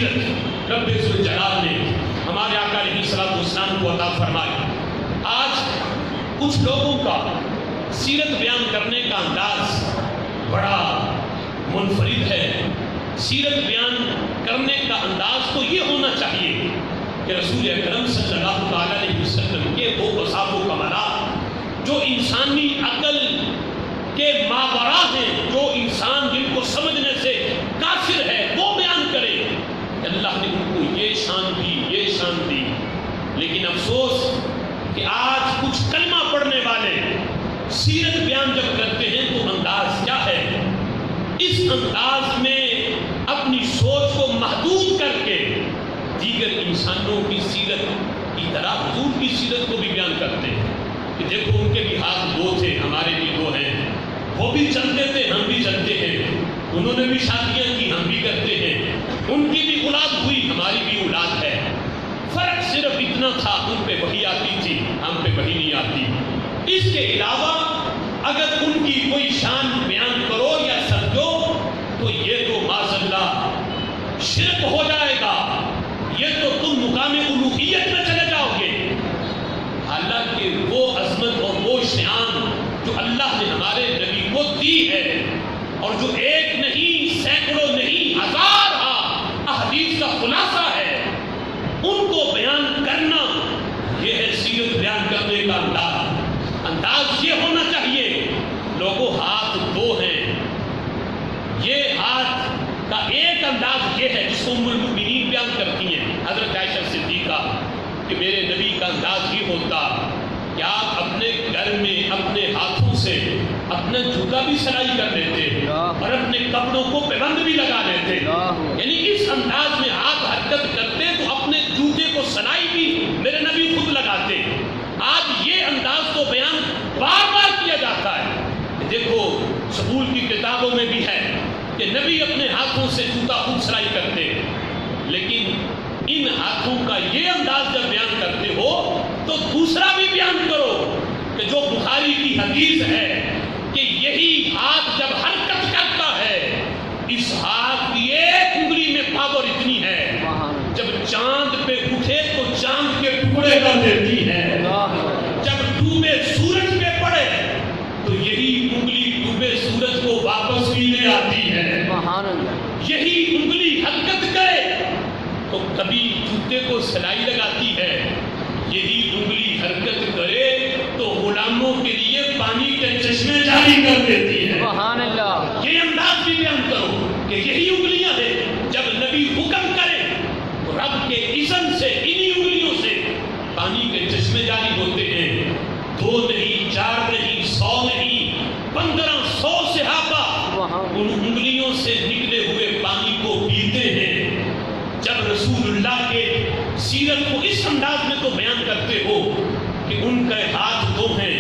بصیرت رب ذوالجلال نے ہمارے آقا علیہ الصلوۃ والسلام کو عطا فرمائی۔ آج کچھ لوگوں کا سیرت بیان کرنے کا انداز بڑا منفرد ہے۔ سیرت بیان کرنے کا انداز تو یہ ہونا چاہیے کہ رسول اکرم صلی اللہ تعالیٰ علیہ وسلم کے وہ اوصاف و کمالات جو انسانی عقل کے ماورا ہیں، جو انسان جن کو سمجھنے سے کافر ہے، وہ بیان کرے۔ اللہ نے ان کو یہ شان دی، یہ شان دی، لیکن افسوس کہ آج کچھ کلمہ پڑھنے والے سیرت بیان جب کرتے ہیں تو انداز کیا ہے؟ اس انداز میں اپنی سوچ کو محدود کر کے دیگر انسانوں کی سیرت کی طرح حضور کی سیرت کو بھی بیان کرتے ہیں کہ دیکھو ان کے بھی ہاتھ دو تھے، ہمارے بھی دو ہیں، وہ بھی چلتے تھے، ہم بھی چلتے ہیں، انہوں نے بھی شادیاں کی، ہم بھی کرتے ہیں، ان کی بھی اولاد ہوئی، ہماری بھی اولاد ہے۔ فرق صرف اتنا تھا، ان پہ وحی آتی تھی، ہم پہ وحی نہیں آتی۔ اس کے علاوہ اگر ان کی کوئی شان بیان کرو یا سمجھو تو یہ تو معاذ اللہ شرک ہو جائے گا، یہ تو تم مقام الوہیت میں چلے جاؤ گے۔ حالانکہ وہ عظمت اور وہ شان جو اللہ نے ہمارے نبی کو دی ہے، اور جو ایک نہیں، سینکڑوں نہیں، ہزار احادیث کا خلاصہ ہے، ان کو بیان کرنا یہ ہے سیرت بیان کرنے کا انداز یہ ہونا چاہیے۔ لوگوں ہاتھ دو ہیں، یہ ہاتھ کا ایک انداز یہ ہے جس کو ام المؤمنین بیان کرتی ہیں حضرت عائشہ صدیقہ کہ میرے نبی کا انداز یہ ہوتا کہ آپ اپنے گھر میں اپنے ہاتھوں سے اپنا جوتا بھی سلائی کر لیتے اور اپنے کپڑوں کو پیبند بھی لگا لیتے، یعنی اس انداز میں ہاتھ حرکت کرتے تو اپنے جوتے کو سلائی بھی میرے نبی خود لگاتے۔ آج یہ انداز تو بیان بار بار کیا جاتا ہے، دیکھو سکول کی کتابوں میں بھی ہے کہ نبی اپنے ہاتھوں سے جوتا خود سلائی کرتے، لیکن ان ہاتھوں کا یہ انداز جب بیان کرتے ہو تو دوسرا بھی بیان کرو کہ جو بخاری کی حدیث ہے کہ یہی ہاتھ جب حرکت کرتا ہے، اس ہاتھ کی ایک انگلی میں پاور اتنی ہے جب چاند پہ اٹھے تو چاند کے ٹکڑے کر دیتی ہے، جب ڈوبے سورج پہ پڑے تو یہی انگلی ڈوبے سورج کو واپس بھی لے آتی ہے۔ یہی انگلی حرکت کرے تو کبھی جوتے کو سلائی لگاتی ہے، یہی انگلی حرکت کرے تو غلاموں کے لیے پانی کے چشمے جاری کر دیتی ہے۔ یہ انداز بھی بیان کرو کہ یہی انگلیاں ہیں، جب نبی حکم کرے تو رب کے اذن سے انہی انگلیوں سے پانی کے چشمے جاری ہوتے ہیں۔ 2 نہیں، 4 نہیں، 100 نہیں، 1500 صحابہ ان انگلیوں سے نکلے ہوئے پانی کو پیتے ہیں۔ جب رسول اللہ کے سیرت کو اس انداز میں تو بیان کرتے ہو کہ ان کے ہاتھ دو ہیں،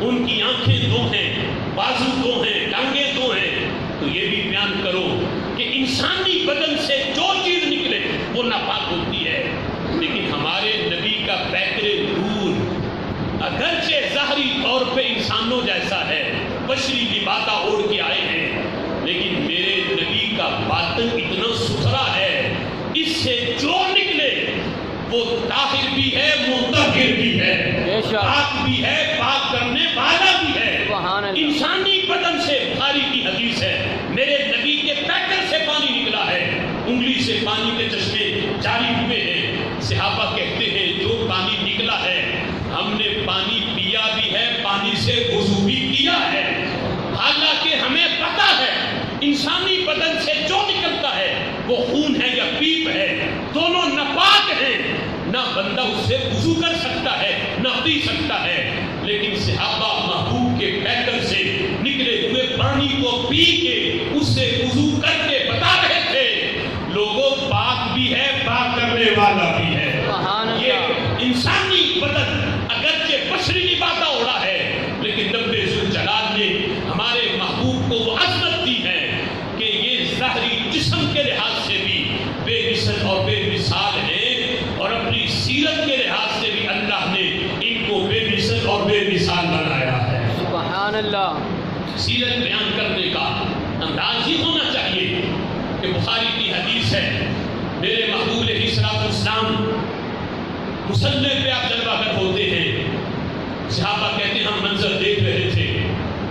ان کی آنکھیں دو ہیں، بازو دو ہیں، ٹانگیں دو ہیں، تو یہ بھی بیان کرو کہ انسانی بدن سے جو چیز نکلے وہ ناپاک ہوتی ہے، لیکن ہمارے نبی کا پیکر نور اگرچہ ظاہری طور پہ انسانوں جیسا ہے، بشری لباسہ اوڑھ کے آئے ہیں، لیکن میرے نبی کا باطن اتنا ستھرا ہے، اس سے جو نکلے وہ طاہر بھی ہے، مطہر بھی ہے، پاک بھی ہے، پاک کرنے والا بھی ہے۔ انسانی بدن سے بخاری کی حدیث ہے میرے نبی کے پیکر سے پانی نکلا ہے، انگلی سے پانی کے چشمے جاری ہوئے ہیں۔ صحابہ کہتے ہیں جو پانی نکلا ہے ہم نے پانی پیا بھی ہے، پانی سے وضو بھی کیا ہے، حالانکہ ہمیں پتہ ہے انسانی بدن سے جو نکلتا ہے وہ خون ہے یا پیپ ہے، دونوں ناپاک ہیں، نہ بندہ اس سے وضو کر سکتا ہے نہ پی سکتا ہے، لیکن صحابہ محبوب کے پیکر سے نکلے ہوئے پانی کو پی کے اس سے وضو کر کے بتا رہے تھے لوگوں پاک بھی ہے، پاک کرنے والا بھی ہے۔ یہ انسانی بدن اگرچہ بشری لباسہ اوڑھا ہے، لیکن رب ذوالجلال نے ہمارے محبوب کو وہ عظمت دی ہے کہ یہ ظاہری جسم کے لحاظ سے بھی بے مثل اور بے مثال ہے، اور اپنی سیرت کے لحاظ سے بھی اللہ نے ان کو بے مثل اور بے مثال بنایا ہے۔ سبحان اللہ۔ سیرت بیان کرنے کا انداز ہی ہونا چاہیے کہ بخاری کی حدیث ہے میرے محبوب علیہ السلام مصلی پہ آپ جلوہ گر ہوتے ہیں. صحابہ کہتے ہیں ہم منظر دیکھ رہے تھے,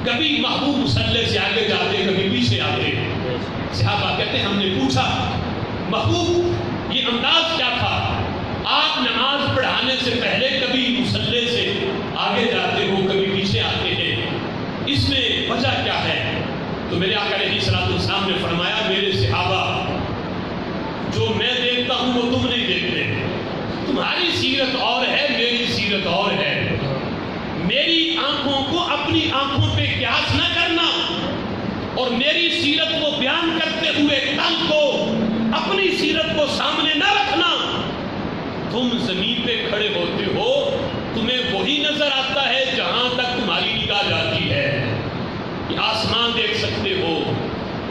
کبھی محبوب مصلی سے آگے جاتے, کبھی پیچھے آتے. صحابہ کہتے ہیں ہم نے پوچھا محبوب یہ انداز کیا تھا, آپ نماز پڑھانے سے پہلے کبھی مصلی سے آگے جاتے ہو, کبھی پیچھے آتے ہیں, اس میں وجہ کیا ہے؟ تو میرے آقا علیہ السلام نے فرمایا میرے صحابہ جو میں دیکھتا ہوں وہ تم نہیں دیکھتے, تمہاری سیرت اور ہے, میری سیرت اور ہے. میری آنکھوں کو اپنی آنکھوں پہ قیاس نہ کرنا, اور میری سیرت کو بیان کرتے ہوئے کل کو اپنی سیرت کو سامنے نہ رکھنا. تم زمین پہ کھڑے ہوتے ہو, تمہیں وہی نظر آتا ہے جہاں تک تمہاری نگاہ جاتی ہے. کہ آسمان دیکھ سکتے ہو,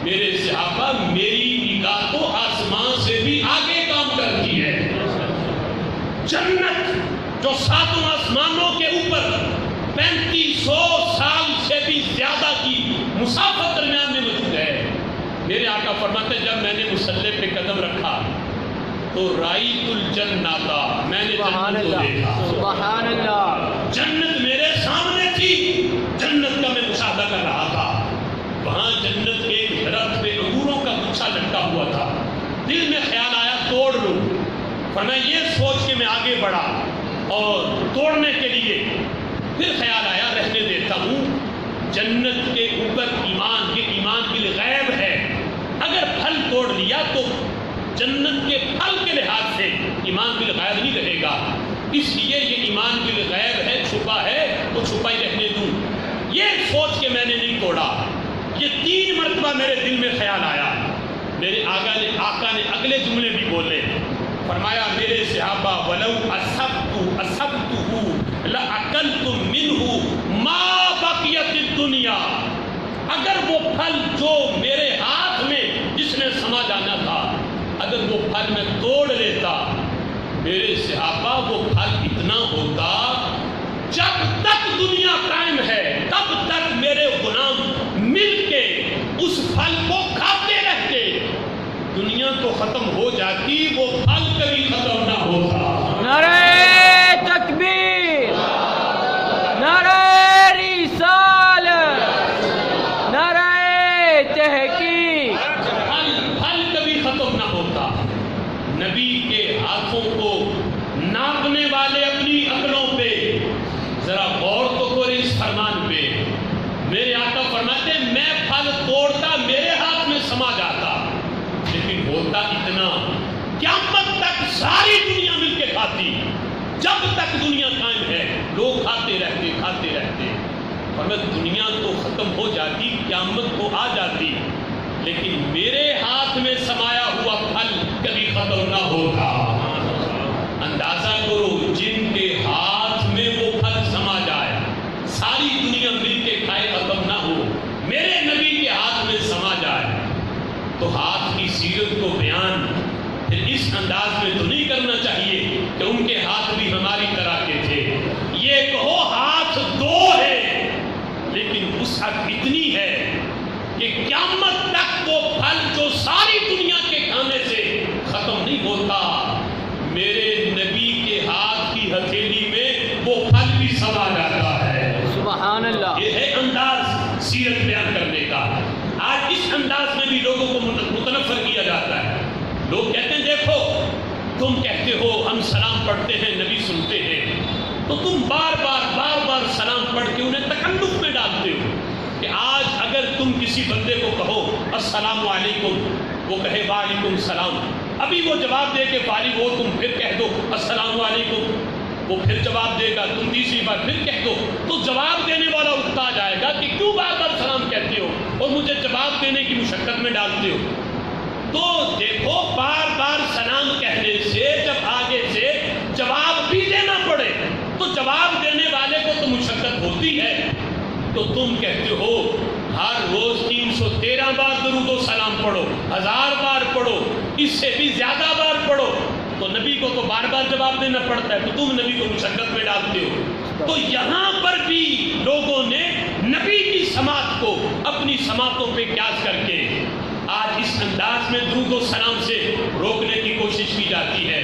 میرے صحابہ میری نگاہ تو آسمان سے بھی آگے کام کرتی ہے. جنت جو ساتوں آسمانوں کے اوپر 3500 سال سے بھی زیادہ کی مسافت درمیان میں موجود ہے. میرے آقا فرماتے جب میں نے مصلی پہ قدم رکھا تو رائیت الجنہ, میں نے جنت کو دیکھا. سبحان اللہ. جنت میرے سامنے تھی, جنت کا میں مشاہدہ کر رہا تھا. وہاں جنت کے ایک درخت پہ انگوروں کا گچھا لٹکا ہوا تھا. دل میں خیال آیا توڑ لوں, پر میں یہ سوچ کے میں آگے بڑھا اور توڑنے کے لیے پھر خیال آیا رہنے دیتا ہوں. جنت کے اوپر ایمان, یہ ایمان بالغیب ہے. اگر پھل توڑ لیا تو جنت کے پھل کے لحاظ سے ایمان بالغیب نہیں رہے گا, اس لیے یہ ایمان بالغیب ہے, چھپا ہے تو چھپا ہی رہنے دوں. یہ سوچ کے میں نے نہیں توڑا. یہ 3 مرتبہ میرے دل میں خیال آیا. میرے آقا نے اگلے جملے بھی بولے, فرمایا میرے صحابہ ولو اصبتہ لاکلتم منہ ما بقیت الدنیا. اگر وہ پھل جو میرے ہاتھ میں جس نے سما جانا تھا, اگر وہ پھل میں توڑ لیتا, میرے صحابہ وہ پھل اتنا ہوتا جب تک دنیا قائم ہے تب تک میرے غلام مل کے اس پھل کو کھاتے رہتے. دنیا تو ختم ہو جاتی, وہ پھل کبھی ختم نہ ہوتا. نعرہ تکبیر, نعرہ رسالت, نعرہ تحقیق. پھل کبھی ختم نہ ہوتا. نبی کے ہاتھوں کو ناپنے والے اپنی عقلوں پہ ذرا غور تو کرے اس فرمان پہ. میرے آقا فرماتے میں پھل توڑتا میرے ہاتھ میں سما جاتا, لیکن ہوتا اتنا قیامت تک ساری دنیا مل کے کھاتی. جب تک دنیا قائم ہے لوگ کھاتے رہتے. اور دنیا تو ختم ہو جاتی, قیامت تو آ جاتی, لیکن میرے ہاتھ میں سمایا ہوا پھل کبھی ختم نہ ہوتا. اندازہ کرو جن کے ہاتھ میں وہ پھل سما جائے, ساری دنیا مل کے کھائے ختم نہ ہو, میرے نبی کے ہاتھ میں سما جائے, تو ہاتھ کی سیرت کو بیان پھر اس انداز میں تو نہیں کرنا چاہیے کہ ان کے ہاتھ بھی ہماری طرح کے تھے. یہ کہو ہاتھ 2 ہے, لیکن وسعت اتنی ہے کہ قیامت تک وہ پھل جو ساری دنیا کے کھانے سے ختم نہیں ہوتا, میرے نبی کے ہاتھ کی ہتھیلی میں وہ پھل بھی سما جاتا ہے. سبحان اللہ. یہ ہے انداز سیرت بیان کرنے کا. آج اس انداز میں بھی لوگوں کو متنفر کیا جاتا ہے. لوگ کہتے ہیں دیکھو تم کہتے ہو ہم سلام پڑھتے ہیں نبی سنتے ہیں, تو تم بار بار سلام پڑھ کے انہیں تکلف میں ڈالتے ہو کہ آج اگر تم کسی بندے کو کہو السلام علیکم, وہ کہے وعلیکم السلام, ابھی وہ جواب دے کے فارغ ہو, تم پھر کہہ دو السلام علیکم, وہ پھر جواب دے گا, تم تیسری بار پھر کہہ دو, تو جواب دینے والا اکتا جائے گا کہ کیوں بار بار سلام کہتے ہو اور مجھے جواب دینے کی مشقت میں ڈالتے ہو. تو دیکھو بار بار سلام کہنے سے جب آگے سے جواب بھی دینا پڑے تو جواب دینے والے کو تو مشقت ہوتی ہے. تو تم کہتے ہو ہر روز 313 بار درود و سلام پڑھو, 1000 بار پڑھو, اس سے بھی زیادہ بار پڑھو, تو نبی کو تو بار بار جواب دینا پڑتا ہے, تو تم نبی کو مشقت میں ڈالتے ہو. تو یہاں پر بھی لوگوں نے نبی کی سماعت کو اپنی سماعتوں پہ قیاس کر کے آج اس انداز میں درود و سلام سے روکنے کی کوشش کی جاتی ہے۔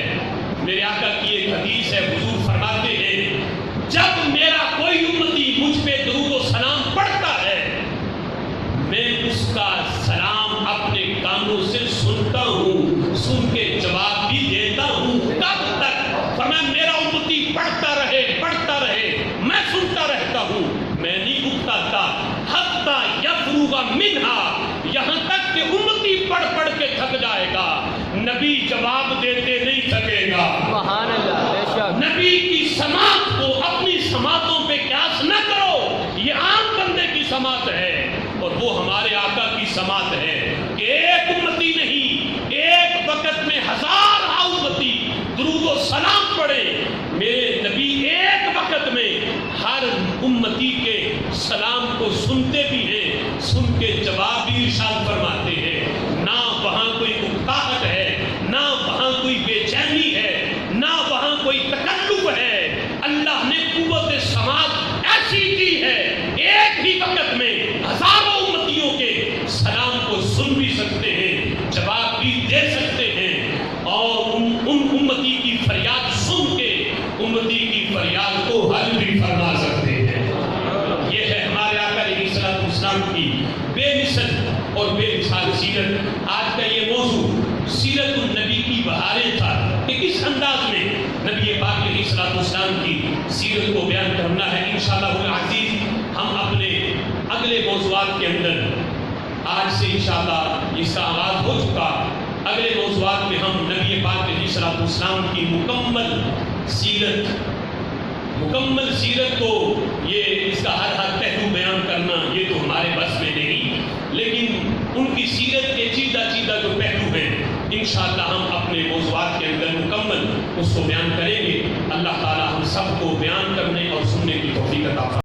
میرے آقا کی ایک حدیث ہے، حضور فرماتے ہیں جب میرا کوئی امتی مجھ پہ درود و سلام پڑھتا ہے میں اس کا سلام اپنے کانوں سے سنتا ہوں، سن کے جواب بھی دیتا ہوں۔ کب تک؟ فرمایا میرا امتی پڑھتا رہے میں سنتا رہتا ہوں، میں نہیں اکتاتا، حتی یفرغ منہا، یہاں تک کہ امتی پڑھ پڑھ کے تھک جائے گا، نبی جواب دیتے نہیں تھکے گا۔ سبحان اللہ، بے شک۔ نبی کی سماعت کو اپنی سماعتوں پہ قیاس نہ کرو، یہ عام بندے کی سماعت ہے اور وہ ہمارے آقا کی سماعت ہے کہ ایک امتی نہیں، ایک وقت میں ہزار امتی درود و سلام پڑھے، میرے نبی ایک وقت میں ہر امتی کے سلام کو سنتے بھی ہیں، سن کے جواب بھی ارشاد فرماتے ہیں۔ نہ وہاں کوئی اکتاہٹ ہے، نہ وہاں کوئی بے چینی ہے، نہ وہاں کوئی تکلف ہے۔ اللہ نے قوت سماعت ایسی دی ہے، ایک ہی وقت میں ہزاروں امتیوں کے سلام کو سن بھی سکتے ہیں، جواب بھی دے سکتے ہیں، اور ان امتی کی فریاد سن کے امتی کی فریاد کو حل بھی فرما سکتے ہیں۔ یہ ہے ہمارے آقا علیہ الصلوۃ والسلام کی بے مثل اور بے مثال سیرت۔ آج کا یہ موضوع سیرت النبی کی بہاریں تھا کہ کس انداز میں نبی پاک علیہ الصلوۃ والسلام کی سیرت کو بیان کرنا ہے۔ انشاءاللہ العزیز ہم اپنے اگلے موضوعات کے اندر آج سے انشاءاللہ اس کا آغاز ہو چکا، اگلے موضوعات میں ہم نبی پاک علیہ الصلوۃ والسلام کی مکمل سیرت کو یہ اس کا ہر پہلو بیان کرنا یہ تو ہمارے بس میں نہیں، لیکن ان کی سیرت کے چیدہ جو پہلو ہیں انشاءاللہ ہم اپنے موضوعات کے اندر مکمل اس کو بیان کریں گے۔ اللہ تعالی ہم سب کو بیان کرنے اور سننے کی توفیق عطا فرمائے۔